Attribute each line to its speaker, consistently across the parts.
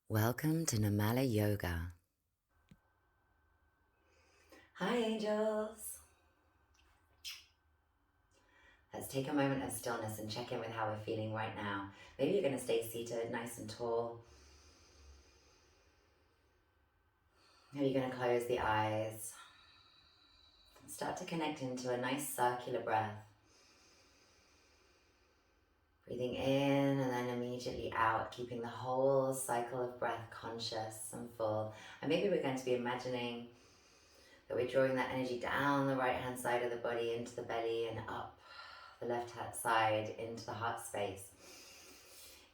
Speaker 1: Welcome to Namala Yoga. Hi angels. Let's take a moment of stillness and check in with how we're feeling right now. Maybe you're going to stay seated nice and tall. Maybe you're going to close the eyes. Start to connect into a nice circular breath. Breathing in and then immediately out, keeping the whole cycle of breath conscious and full. And maybe we're going to be imagining that we're drawing that energy down the right hand side of the body into the belly and up the left hand side into the heart space.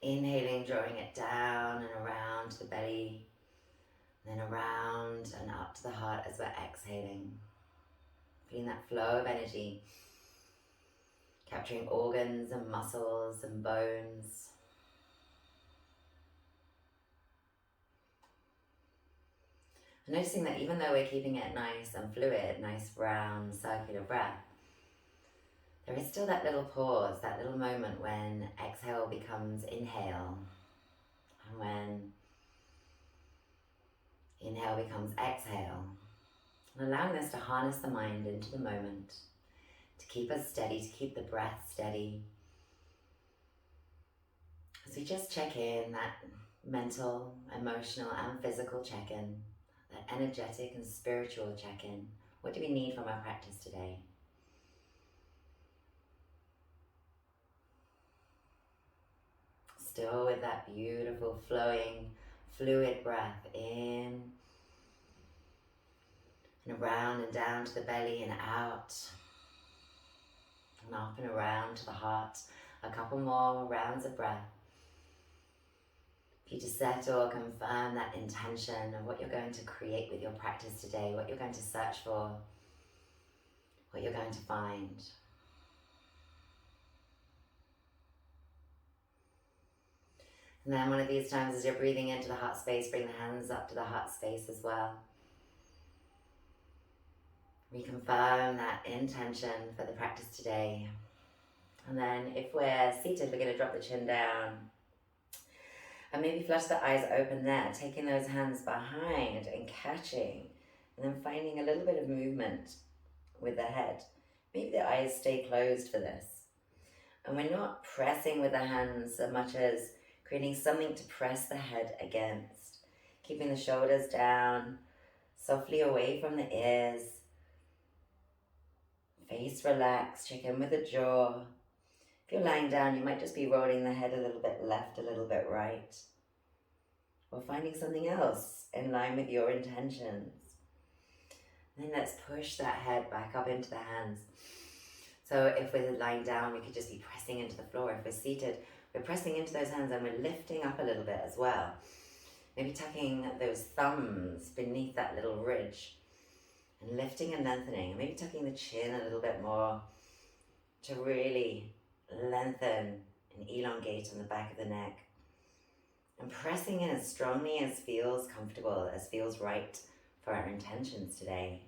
Speaker 1: Inhaling, drawing it down and around to the belly, then around and up to the heart as we're exhaling. Feeling that flow of energy, capturing organs and muscles and bones. And noticing that even though we're keeping it nice and fluid, nice round circular breath, there is still that little pause, that little moment when exhale becomes inhale, and when inhale becomes exhale. And allowing this to harness the mind into the moment, to keep us steady, to keep the breath steady. As we just check in, that mental, emotional and physical check-in, that energetic and spiritual check-in. What do we need from our practice today? Still with that beautiful flowing fluid breath in and around and down to the belly and out and up and around to the heart. A couple more rounds of breath. For you to settle or confirm that intention of what you're going to create with your practice today, what you're going to search for, what you're going to find. And then one of these times as you're breathing into the heart space, bring the hands up to the heart space as well. Reconfirm that intention for the practice today. And then if we're seated, we're going to drop the chin down. And maybe flush the eyes open there, taking those hands behind and catching. And then finding a little bit of movement with the head. Maybe the eyes stay closed for this. And we're not pressing with the hands so much as creating something to press the head against. Keeping the shoulders down, softly away from the ears. Face relaxed, check in with the jaw. If you're lying down, you might just be rolling the head a little bit left, a little bit right. Or finding something else in line with your intentions. Then let's push that head back up into the hands. So if we're lying down, we could just be pressing into the floor. If we're seated, we're pressing into those hands and we're lifting up a little bit as well. Maybe tucking those thumbs beneath that little ridge and lifting and lengthening. And maybe tucking the chin a little bit more to really lengthen and elongate on the back of the neck. And pressing in as strongly as feels comfortable, as feels right for our intentions today.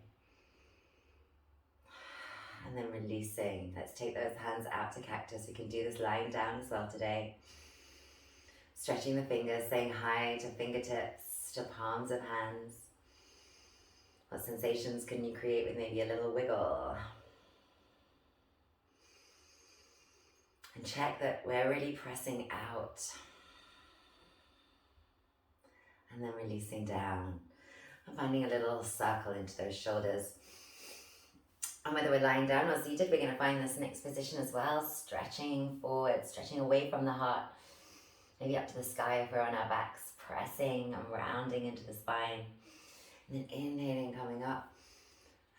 Speaker 1: And then releasing. Let's take those hands out to cactus. We can do this lying down as well today. Stretching the fingers, saying hi to fingertips, to palms of hands. What sensations can you create with maybe a little wiggle? And check that we're really pressing out. And then releasing down. And finding a little circle into those shoulders. And whether we're lying down or seated, we're going to find this next position as well. Stretching forward, stretching away from the heart. Maybe up to the sky if we're on our backs. Pressing and rounding into the spine. And then inhaling, coming up.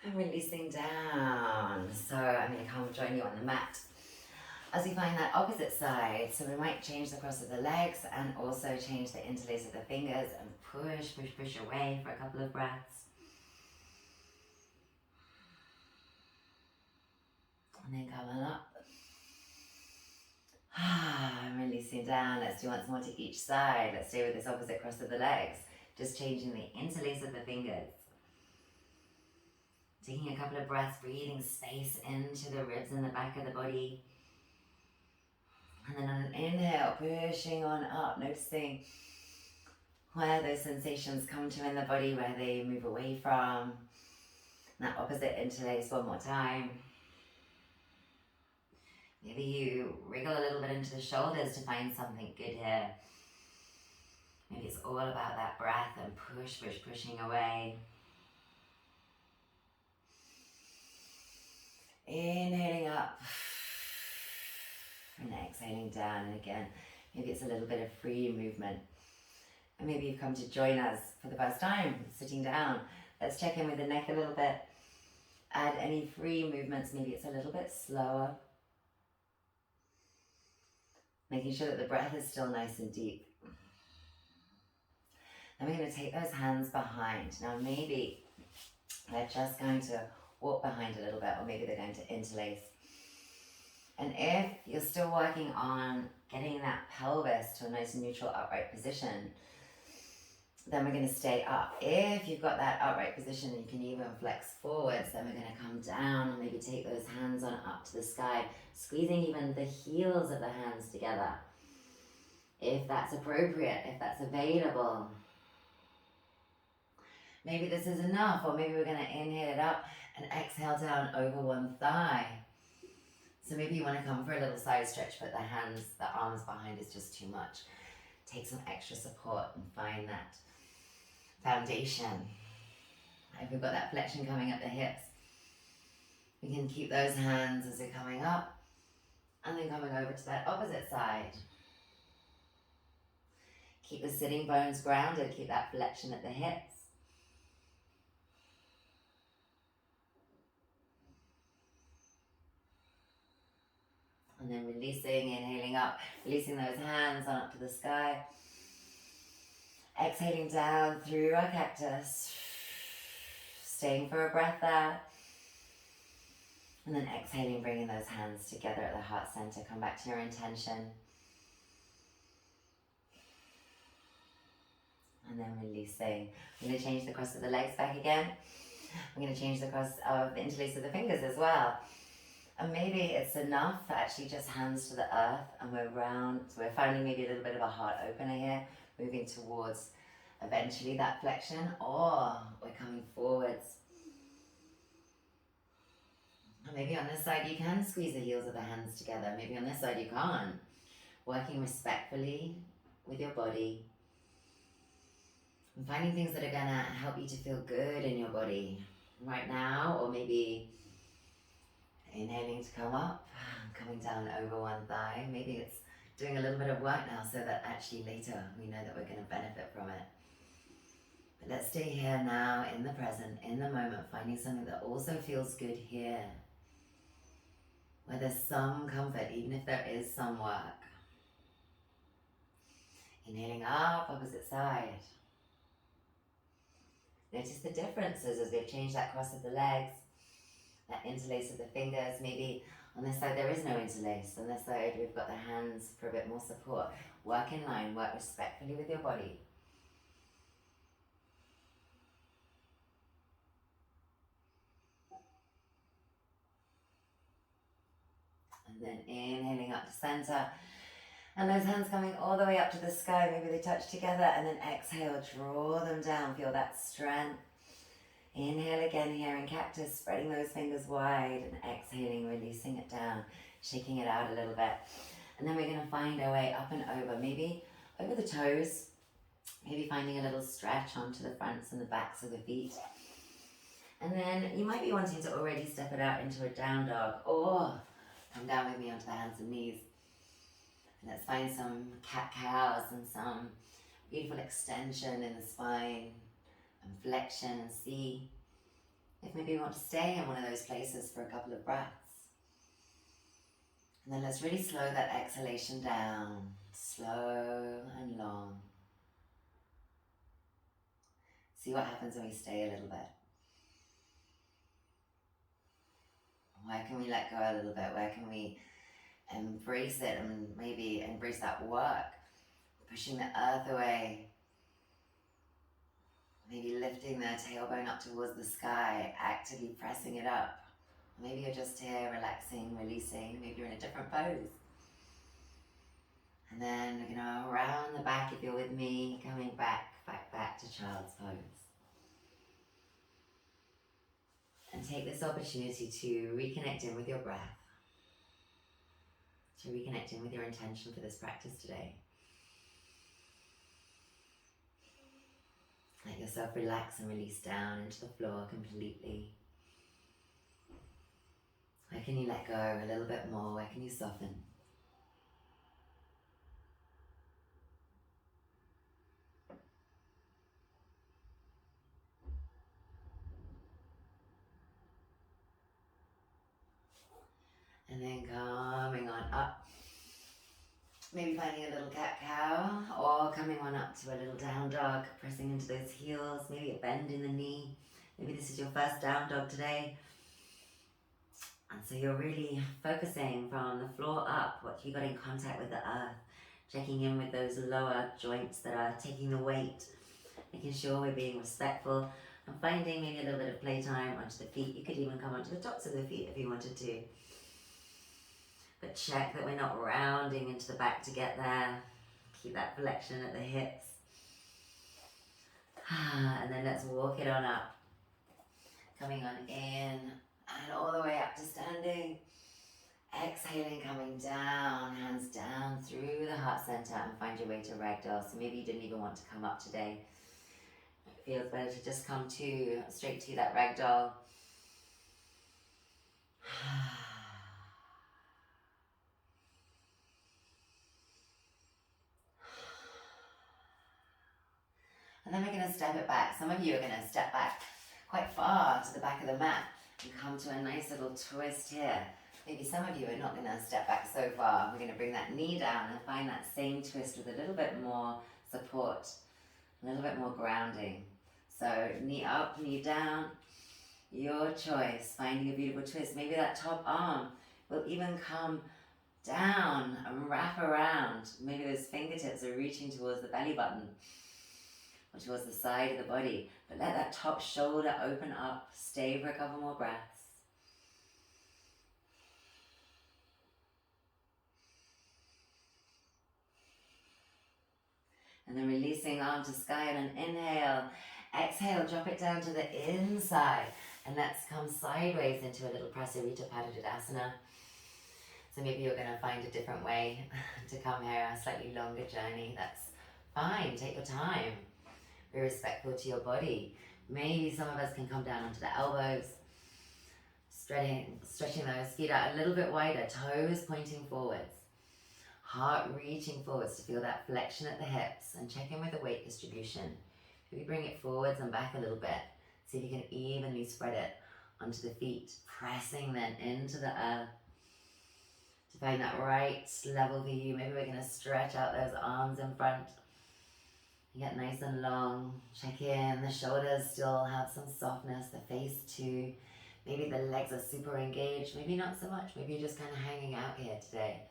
Speaker 1: And releasing down. So I'm going to come join you on the mat. As we find that opposite side, so we might change the cross of the legs and also change the interlace of the fingers and push away for a couple of breaths. And then coming up. And releasing down. Let's do once more to each side. Let's stay with this opposite cross of the legs. Just changing the interlace of the fingers. Taking a couple of breaths, breathing space into the ribs and the back of the body. And then on an inhale, pushing on up, noticing where those sensations come to in the body, where they move away from. And that opposite interlace one more time. Maybe you wriggle a little bit into the shoulders to find something good here. Maybe it's all about that breath and pushing away. Inhaling up and exhaling down. And again, maybe it's a little bit of free movement. And maybe you've come to join us for the first time, sitting down. Let's check in with the neck a little bit. Add any free movements. Maybe it's a little bit slower. Making sure that the breath is still nice and deep. Then we're going to take those hands behind. Now maybe they're just going to walk behind a little bit, or maybe they're going to interlace. And if you're still working on getting that pelvis to a nice neutral upright position, then we're going to stay up. If you've got that upright position and you can even flex forwards, then we're going to come down and maybe take those hands on up to the sky, squeezing even the heels of the hands together. If that's appropriate, if that's available. Maybe this is enough, or maybe we're going to inhale it up and exhale down over one thigh. So maybe you want to come for a little side stretch, but the arms behind is just too much. Take some extra support and find that foundation. If we've got that flexion coming up the hips, we can keep those hands as they're coming up and then coming over to that opposite side. Keep the sitting bones grounded, keep that flexion at the hips. And then releasing, inhaling up, releasing those hands on up to the sky. Exhaling down through our cactus. Staying for a breath there. And then exhaling, bringing those hands together at the heart center. Come back to your intention. And then releasing. I'm going to change the cross of the legs back again. I'm going to change the cross of the interlace of the fingers as well. And maybe it's enough, actually just hands to the earth, and we're round, so we're finding maybe a little bit of a heart opener here, moving towards eventually that flexion, or we're coming forwards. And maybe on this side you can squeeze the heels of the hands together, maybe on this side you can't. Working respectfully with your body, and finding things that are gonna help you to feel good in your body right now, or maybe inhaling to come up, coming down over one thigh. Maybe it's doing a little bit of work now so that actually later we know that we're going to benefit from it. But let's stay here now, in the present, in the moment, finding something that also feels good here, where there's some comfort, even if there is some work. Inhaling up, opposite side. Notice the differences as we've changed that cross of the legs. That interlace of the fingers. Maybe on this side there is no interlace. On this side we've got the hands for a bit more support. Work in line, work respectfully with your body. And then inhaling up to center. And those hands coming all the way up to the sky. Maybe they touch together, and then exhale, draw them down. Feel that strength. Inhale again here in cactus, spreading those fingers wide, and exhaling, releasing it down, shaking it out a little bit. And then we're going to find our way up and over, maybe over the toes, maybe finding a little stretch onto the fronts and the backs of the feet. And then you might be wanting to already step it out into a down dog, or come down with me onto the hands and knees. And let's find some cat-cows and some beautiful extension in the spine. And flexion, and see if maybe you want to stay in one of those places for a couple of breaths. And then let's really slow that exhalation down, slow and long. See what happens when we stay a little bit. Where can we let go a little bit? Where can we embrace it and maybe embrace that work? Pushing the earth away. Maybe lifting the tailbone up towards the sky, actively pressing it up. Maybe you're just here relaxing, releasing. Maybe you're in a different pose. And then we're going to round the back if you're with me, coming back 5 back to child's pose. And take this opportunity to reconnect in with your breath, to reconnect in with your intention for this practice today. Let yourself relax and release down into the floor completely. Where can you let go a little bit more? Where can you soften? And then coming on up. Maybe finding a little cat-cow, or coming on up to a little down dog, pressing into those heels, maybe a bend in the knee. Maybe this is your first down dog today. And so you're really focusing from the floor up, what you got in contact with the earth, checking in with those lower joints that are taking the weight, making sure we're being respectful, and finding maybe a little bit of playtime onto the feet. You could even come onto the tops of the feet if you wanted to. But check that we're not rounding into the back to get there. Keep that flexion at the hips. And then let's walk it on up. Coming on in and all the way up to standing. Exhaling, coming down, hands down through the heart center, and find your way to ragdoll. So maybe you didn't even want to come up today. It feels better to just come straight to that ragdoll. And then we're going to step it back. Some of you are going to step back quite far to the back of the mat and come to a nice little twist here. Maybe some of you are not going to step back so far. We're going to bring that knee down and find that same twist with a little bit more support, a little bit more grounding. So knee up, knee down, your choice. Finding a beautiful twist. Maybe that top arm will even come down and wrap around. Maybe those fingertips are reaching towards the belly button, towards the side of the body, but let that top shoulder open up. Stay for a couple more breaths. And then releasing arm to sky on an inhale. Exhale, drop it down to the inside, and let's come sideways into a little Prasarita Padadasana. So maybe you're going to find a different way to come here, a slightly longer journey. That's fine, take your time. Be respectful to your body. Maybe some of us can come down onto the elbows, stretching those feet out a little bit wider, toes pointing forwards, heart reaching forwards to feel that flexion at the hips, and check in with the weight distribution. Maybe bring it forwards and back a little bit. See if you can evenly spread it onto the feet, pressing then into the earth to find that right level for you. Maybe we're going to stretch out those arms in front. Get nice and long. Check in. The shoulders still have some softness. The face too. Maybe the legs are super engaged. Maybe not so much. Maybe you're just kind of hanging out here today.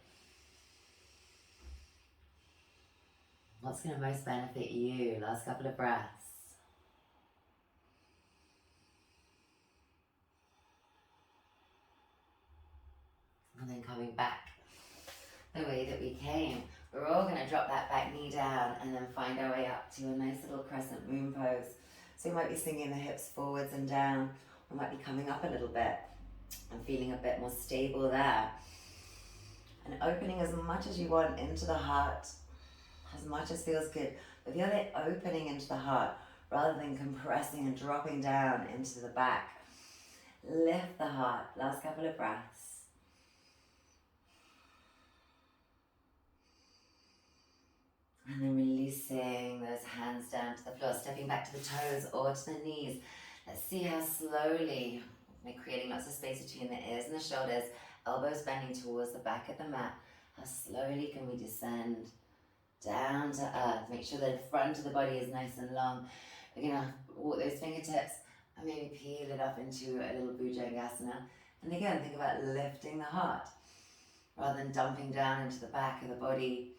Speaker 1: What's going to most benefit you? Last couple of breaths. And then coming back the way that we came. We're all going to drop that back knee down and then find our way up to a nice little crescent moon pose. So you might be swinging the hips forwards and down. We might be coming up a little bit and feeling a bit more stable there. And opening as much as you want into the heart, as much as feels good. But feel it opening into the heart rather than compressing and dropping down into the back. Lift the heart. Last couple of breaths. And then releasing those hands down to the floor, stepping back to the toes or to the knees. Let's see how slowly we're creating lots of space between the ears and the shoulders, elbows bending towards the back of the mat. How slowly can we descend down to earth? Make sure the front of the body is nice and long. We're going to walk those fingertips and maybe peel it up into a little Bhujangasana. And again, think about lifting the heart rather than dumping down into the back of the body.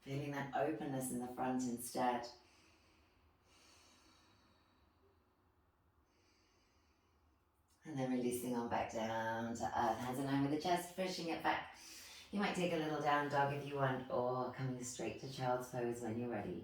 Speaker 1: Feeling that openness in the front instead. And then releasing on back down to earth. Hands in line with the chest, pushing it back. You might take a little down dog if you want, or coming straight to child's pose when you're ready.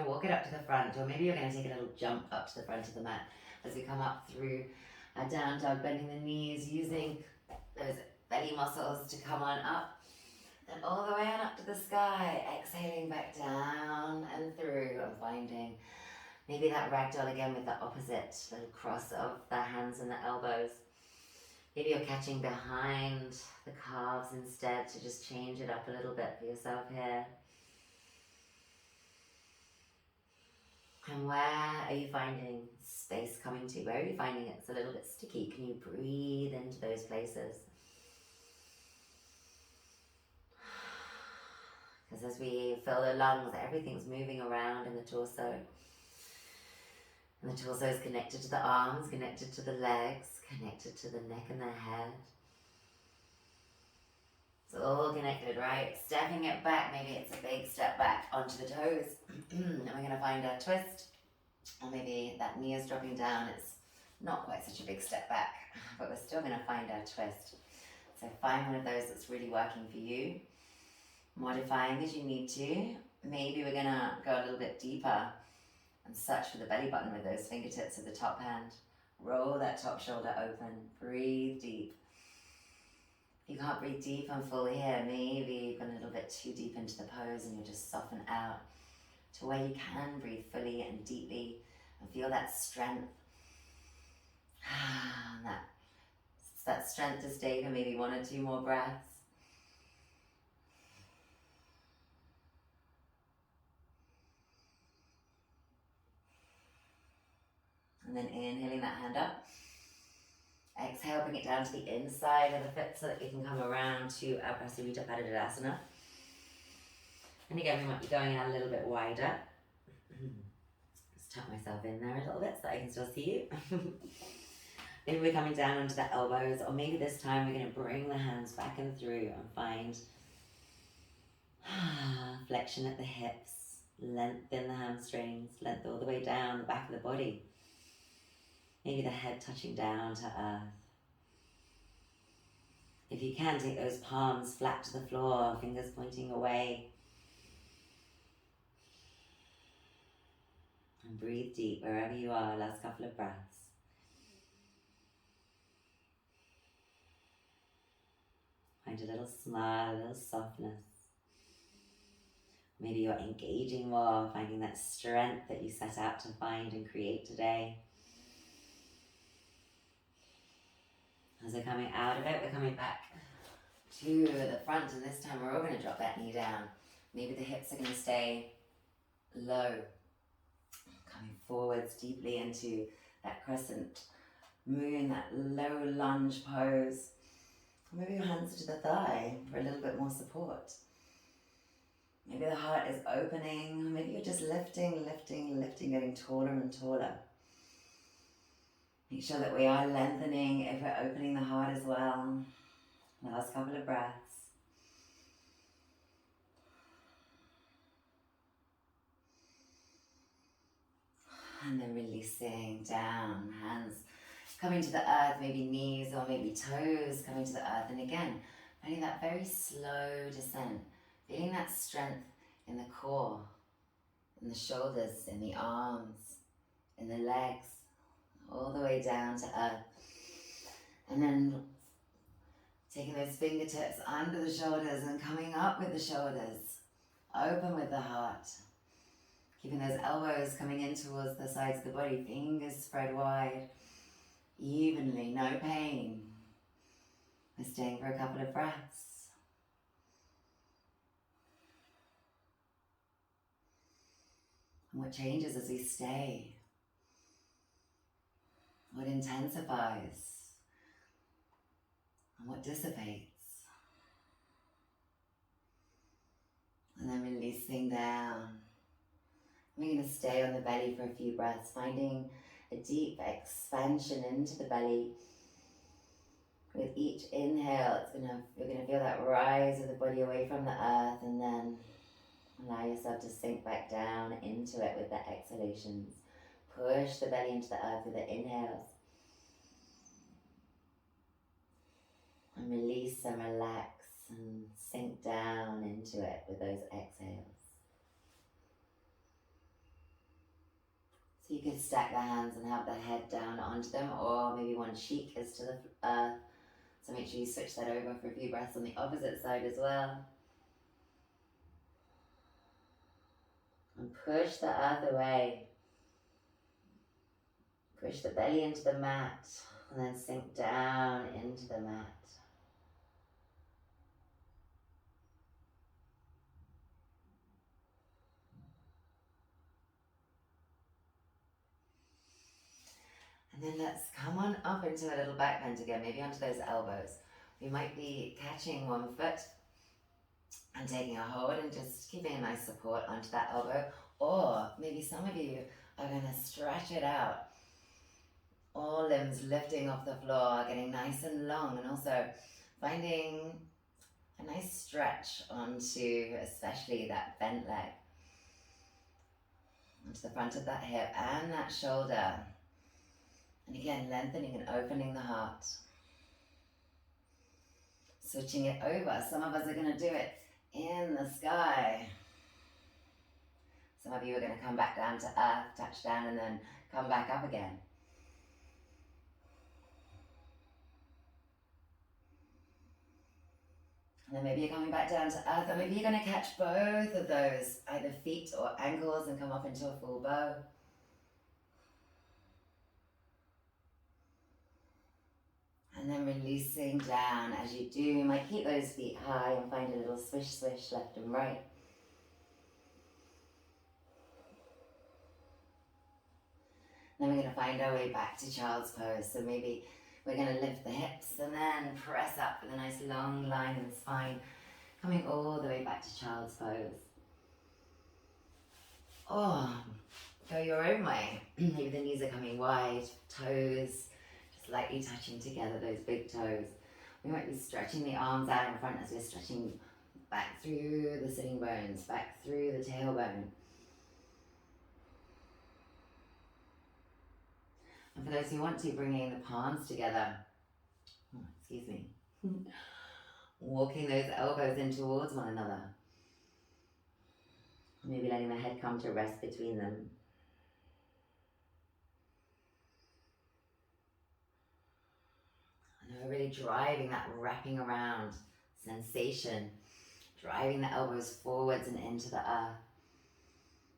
Speaker 1: going to walk it up to the front, or maybe you're going to take a little jump up to the front of the mat as we come up through our down dog, bending the knees, using those belly muscles to come on up and all the way on up to the sky, exhaling back down and through, and finding maybe that ragdoll again with the opposite little cross of the hands and the elbows. Maybe you're catching behind the calves instead to just change it up a little bit for yourself here. And where are you finding space coming to? Where are you finding it's a little bit sticky? Can you breathe into those places? Because as we fill the lungs, everything's moving around in the torso. And the torso is connected to the arms, connected to the legs, connected to the neck and the head. It's all connected, right? Stepping it back, maybe it's a big step back onto the toes. And we're going to find a twist. Or maybe that knee is dropping down. It's not quite such a big step back, but we're still going to find our twist. So find one of those that's really working for you. Modifying as you need to. Maybe we're going to go a little bit deeper and search for the belly button with those fingertips of the top hand. Roll that top shoulder open. Breathe deep. If you can't breathe deep and full here, maybe you've gone a little bit too deep into the pose and you'll just soften out to where you can breathe fully and deeply and feel that strength. that strength to stay for maybe 1 or 2 more breaths. And then inhaling that hand up. Exhale, bring it down to the inside of the foot so that you can come around to our Prasarita Padadasana. And again, we might be going out a little bit wider. Just tuck myself in there a little bit so I can still see you. Maybe we're coming down onto the elbows, or maybe this time we're going to bring the hands back and through and find flexion at the hips, length in the hamstrings, length all the way down the back of the body. Maybe the head touching down to earth. If you can, take those palms flat to the floor, fingers pointing away. And breathe deep wherever you are, last couple of breaths. Find a little smile, a little softness. Maybe you're engaging more, finding that strength that you set out to find and create today. As we're coming out of it, we're coming back to the front, and this time we're all going to drop that knee down. Maybe the hips are going to stay low. Coming forwards deeply into that crescent moon, that low lunge pose. Maybe your hands are to the thigh for a little bit more support. Maybe the heart is opening. Maybe you're just lifting, getting taller and taller. Make sure that we are lengthening if we're opening the heart as well. Last couple of breaths. And then releasing down, hands coming to the earth, maybe knees or maybe toes coming to the earth. And again, finding that very slow descent, feeling that strength in the core, in the shoulders, in the arms, in the legs, all the way down to earth. And then taking those fingertips under the shoulders and coming up with the shoulders, open with the heart. Keeping those elbows coming in towards the sides of the body, fingers spread wide, evenly, no pain. We're staying for a couple of breaths. And what changes as we stay? What intensifies? And what dissipates? And then releasing down. We're going to stay on the belly for a few breaths, finding a deep expansion into the belly. With each inhale, you're going to feel that rise of the body away from the earth, and then allow yourself to sink back down into it with the exhalations. Push the belly into the earth with the inhales. And release and relax and sink down into it with those exhales. You could stack the hands and have the head down onto them, or maybe one cheek is to the earth. So make sure you switch that over for a few breaths on the opposite side as well. And push the earth away. Push the belly into the mat, and then sink down into the mat. And then let's come on up into a little back bend again, maybe onto those elbows. We might be catching one foot and taking a hold and just giving a nice support onto that elbow. Or maybe some of you are going to stretch it out. All limbs lifting off the floor, getting nice and long, and also finding a nice stretch onto especially that bent leg, onto the front of that hip and that shoulder. And again, lengthening and opening the heart. Switching it over. Some of us are going to do it in the sky. Some of you are going to come back down to earth, touch down, and then come back up again. And then maybe you're coming back down to earth, or maybe you're going to catch both of those, either feet or ankles, and come up into a full bow. And then releasing down. As you do, you might keep those feet high and find a little swish, swish left and right. Then we're going to find our way back to child's pose. So maybe we're going to lift the hips and then press up with a nice long line in the spine, coming all the way back to child's pose. Or go your own way. Maybe the knees are coming wide, toes lightly touching together, those big toes. We might be stretching the arms out in front as we're stretching back through the sitting bones, back through the tailbone. And for those who want to, bringing the palms together, walking those elbows in towards one another. Maybe letting the head come to rest between them. And we're really driving that wrapping around sensation, driving the elbows forwards and into the earth.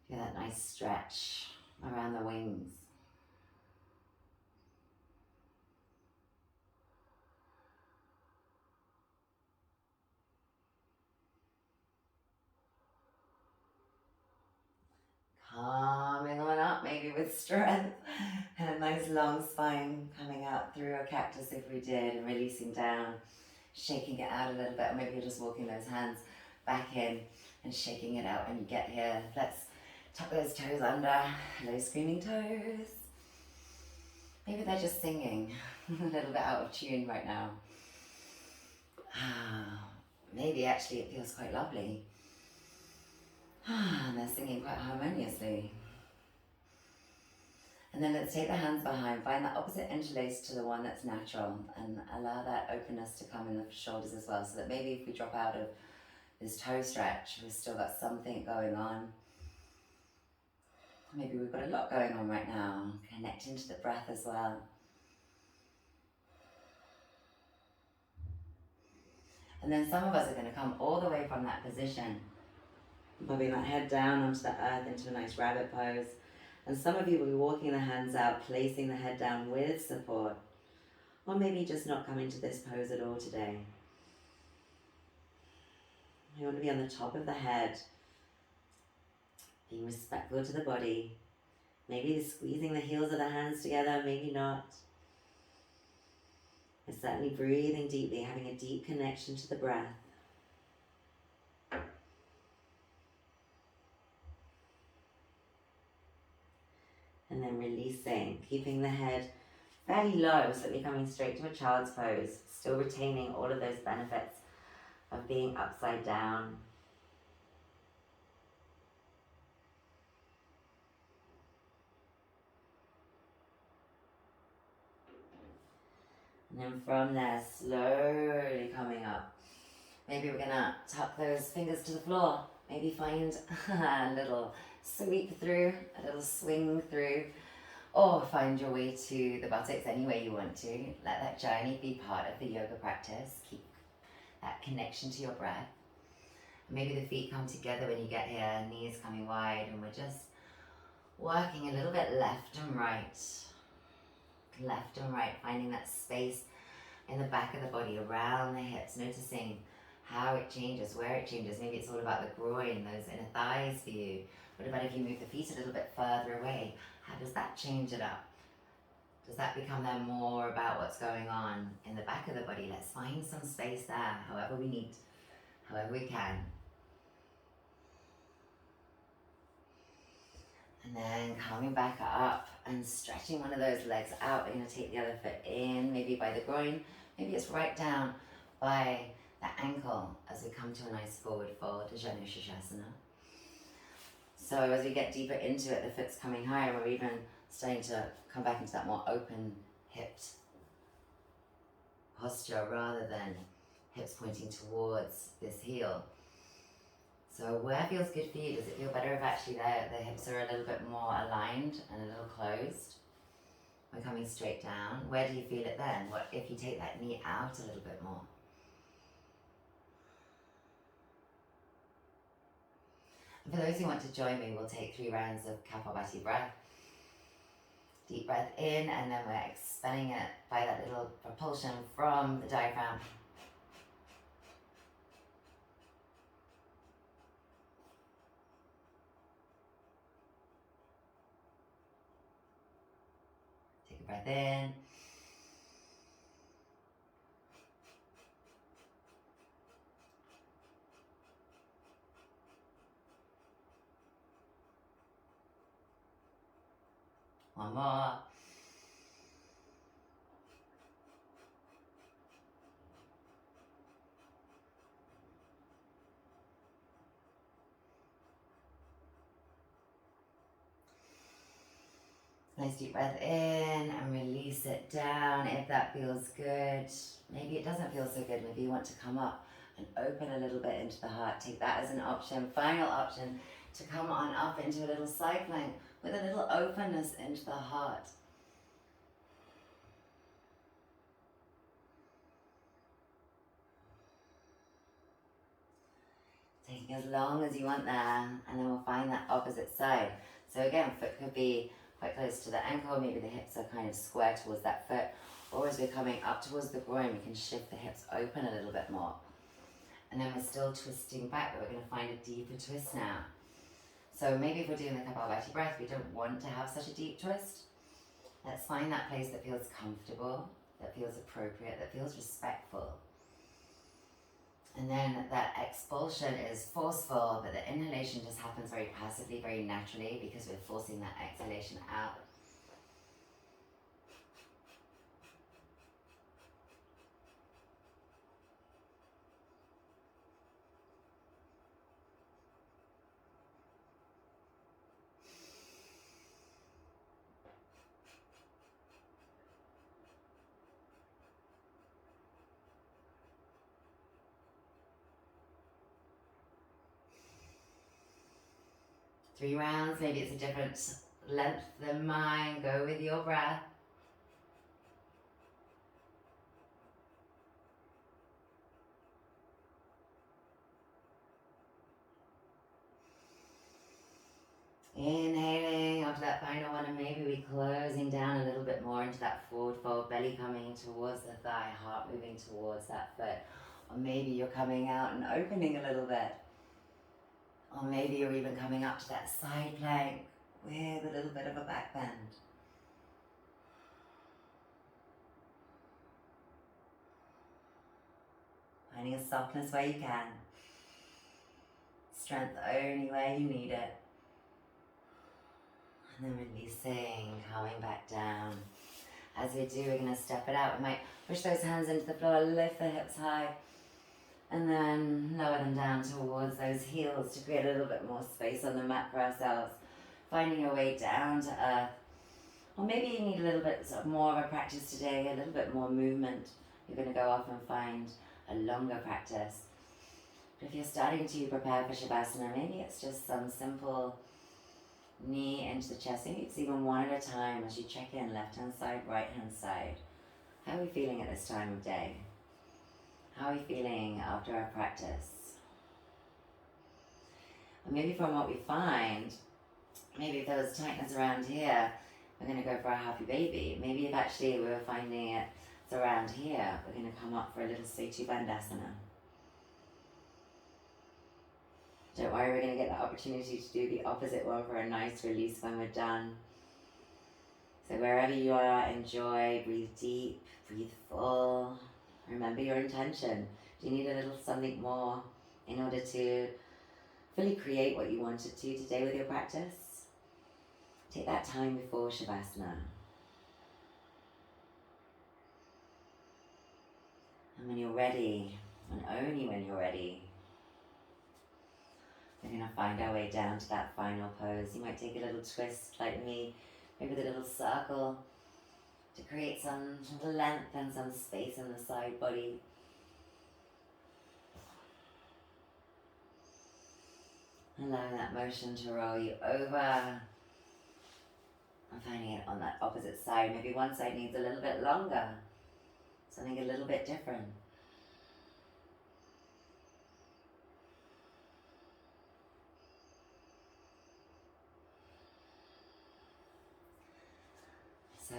Speaker 1: Feel that nice stretch around the wings. Coming on up, maybe with strength, and a nice long spine coming out through a cactus if we did, and releasing down, shaking it out a little bit, or maybe you're just walking those hands back in and shaking it out when you get here. Let's tuck those toes under, those screaming toes. Maybe they're just singing, a little bit out of tune right now. Maybe actually it feels quite lovely. And they're singing quite harmoniously. And then let's take the hands behind, find that opposite interlace to the one that's natural, and allow that openness to come in the shoulders as well, so that maybe if we drop out of this toe stretch, we've still got something going on. Maybe we've got a lot going on right now, connecting to the breath as well. And then some of us are going to come all the way from that position, bobbing that head down onto the earth into a nice rabbit pose. And some of you will be walking the hands out, placing the head down with support. Or maybe just not coming to this pose at all today. You want to be on the top of the head, being respectful to the body. Maybe squeezing the heels of the hands together, maybe not. But certainly breathing deeply, having a deep connection to the breath. And then releasing, keeping the head fairly low so that we're coming straight to a child's pose, still retaining all of those benefits of being upside down. And then from there, slowly coming up. Maybe we're gonna tuck those fingers to the floor. Maybe find a little sweep through, a little swing through Or find your way to the buttocks any way you want to. Let that journey be part of the yoga practice. Keep that connection to your breath. Maybe the feet come together when you get here, knees coming wide, and we're just working a little bit left and right. Left and right, finding that space in the back of the body, around the hips, noticing how it changes, where it changes. Maybe it's all about the groin, those inner thighs for you. What about if you move the feet a little bit further away? How does that change it up? Does that become then more about what's going on in the back of the body? Let's find some space there, however we need, however we can. And then coming back up and stretching one of those legs out. We're going to take the other foot in, maybe by the groin. Maybe it's right down by the ankle as we come to a nice forward fold, Janu Shasana. So as we get deeper into it, the foot's coming higher. We're even starting to come back into that more open hipped posture rather than hips pointing towards this heel. So where feels good for you? Does it feel better if actually the hips are a little bit more aligned and a little closed? We're coming straight down. Where do you feel it then? What if you take that knee out a little bit more? And for those who want to join me, we'll take 3 rounds of Kapalbhati breath. Deep breath in, and then we're expelling it by that little propulsion from the diaphragm. Take a breath in. One more. Nice deep breath in and release it down if that feels good. Maybe it doesn't feel so good. Maybe you want to come up and open a little bit into the heart. Take that as an option. Final option to come on up into a little side plank with a little openness into the heart. Taking as long as you want there, and then we'll find that opposite side. So again, foot could be quite close to the ankle, maybe the hips are kind of square towards that foot, or as we're coming up towards the groin, we can shift the hips open a little bit more. And then we're still twisting back, but we're going to find a deeper twist now. So maybe if we're doing the Kapalbhati breath, we don't want to have such a deep twist. Let's find that place that feels comfortable, that feels appropriate, that feels respectful. And then that expulsion is forceful, but the inhalation just happens very passively, very naturally, because we're forcing that exhalation out. Three rounds, maybe it's a different length than mine. Go with your breath. Inhaling onto that final one, and maybe we closing down a little bit more into that forward fold, belly coming towards the thigh, heart moving towards that foot. Or maybe you're coming out and opening a little bit. Or maybe you're even coming up to that side plank with a little bit of a back bend. Finding a softness where you can. Strength only where you need it. And then releasing, coming back down. As we do, we're going to step it out. We might push those hands into the floor, lift the hips high, and then lower them down towards those heels to create a little bit more space on the mat for ourselves. Finding your way down to earth. Or maybe you need a little bit more of a practice today, a little bit more movement. You're going to go off and find a longer practice. But if you're starting to prepare for Shavasana, maybe it's just some simple knee into the chest. Maybe it's even one at a time as you check in, left hand side, right hand side. How are we feeling at this time of day? How are we feeling after our practice? And maybe from what we find, maybe if there was tightness around here, we're going to go for a happy baby. Maybe if actually we were finding it's around here, we're going to come up for a little Setu Bandhasana. Don't worry, we're going to get the opportunity to do the opposite one for a nice release when we're done. So wherever you are, enjoy, breathe deep, breathe full. Remember your intention. Do you need a little something more in order to fully create what you wanted to today with your practice? Take that time before Shavasana. And when you're ready, and only when you're ready, we're going to find our way down to that final pose. You might take a little twist like me, maybe with a little circle to create some length and some space in the side body. Allowing that motion to roll you over. I'm finding it on that opposite side. Maybe one side needs a little bit longer. Something a little bit different. So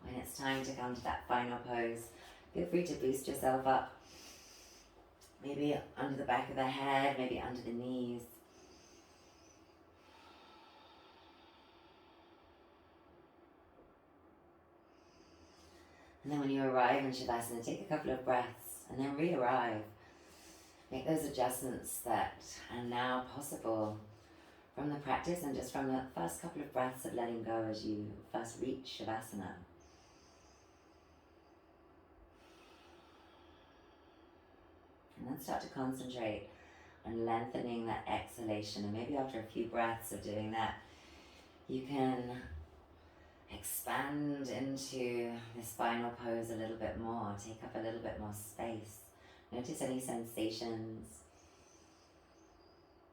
Speaker 1: when it's time to come to that final pose, feel free to boost yourself up. Maybe under the back of the head, maybe under the knees. And then when you arrive in Shavasana, take a couple of breaths and then re-arrive. Make those adjustments that are now possible from the practice and just from the first couple of breaths of letting go as you first reach Shavasana. And then start to concentrate on lengthening that exhalation. And maybe after a few breaths of doing that, you can expand into this final pose a little bit more. Take up a little bit more space. Notice any sensations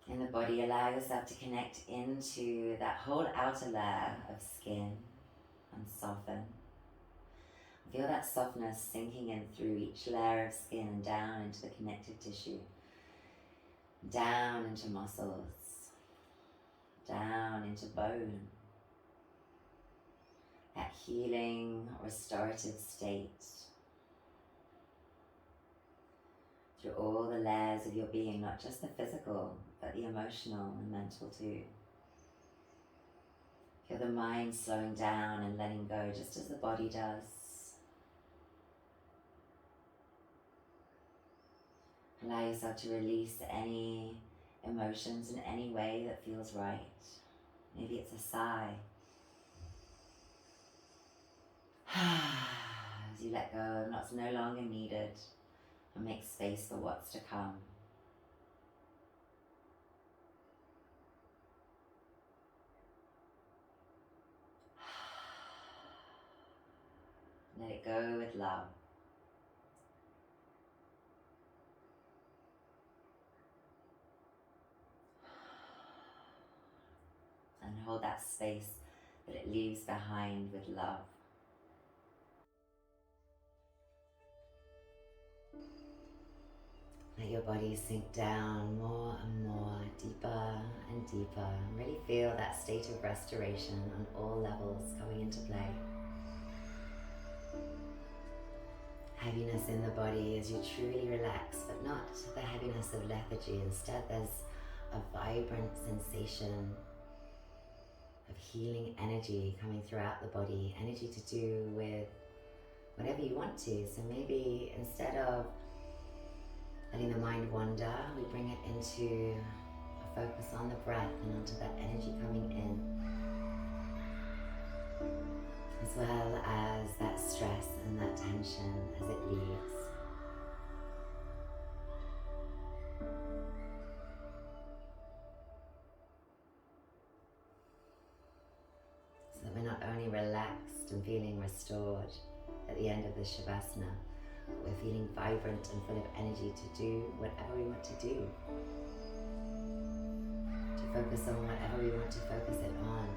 Speaker 1: in the body. Allow yourself to connect into that whole outer layer of skin and soften. Feel that softness sinking in through each layer of skin and down into the connective tissue, down into muscles, down into bone. That healing, restorative state through all the layers of your being, not just the physical, but the emotional and mental too. Feel the mind slowing down and letting go just as the body does. Allow yourself to release any emotions in any way that feels right. Maybe it's a sigh. As you let go of what's no longer needed and make space for what's to come. Let it go with love. And hold that space that it leaves behind with love. Let your body sink down more and more, deeper and deeper. Really feel that state of restoration on all levels coming into play. Heaviness in the body as you truly relax, but not the heaviness of lethargy. Instead, there's a vibrant sensation of healing energy coming throughout the body, energy to do with whatever you want to. So maybe instead of letting the mind wander, we bring it into a focus on the breath and onto that energy coming in, as well as that stress and that tension as it leaves. So that we're not only relaxed and feeling restored at the end of the Shavasana, but we're feeling vibrant and full of energy to do whatever we want to do. To focus on whatever we want to focus it on.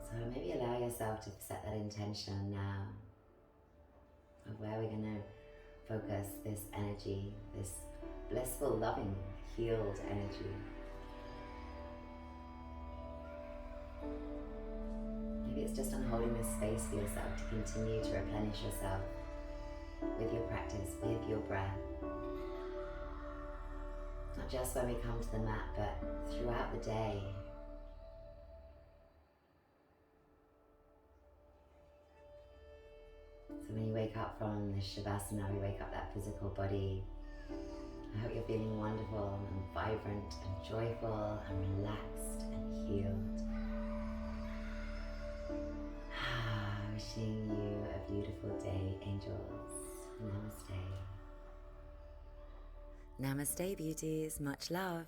Speaker 1: So maybe allow yourself to set that intention now of where we're going to focus this energy, this blissful, loving, healed energy. Maybe it's just on holding this space for yourself to continue to replenish yourself with your practice, with your breath. Not just when we come to the mat, but throughout the day. So when you wake up from this Savasana, we wake up that physical body. I hope you're feeling wonderful and vibrant and joyful and relaxed and healed. Wishing you a beautiful day, angels. Namaste. Namaste, beauties. Much love.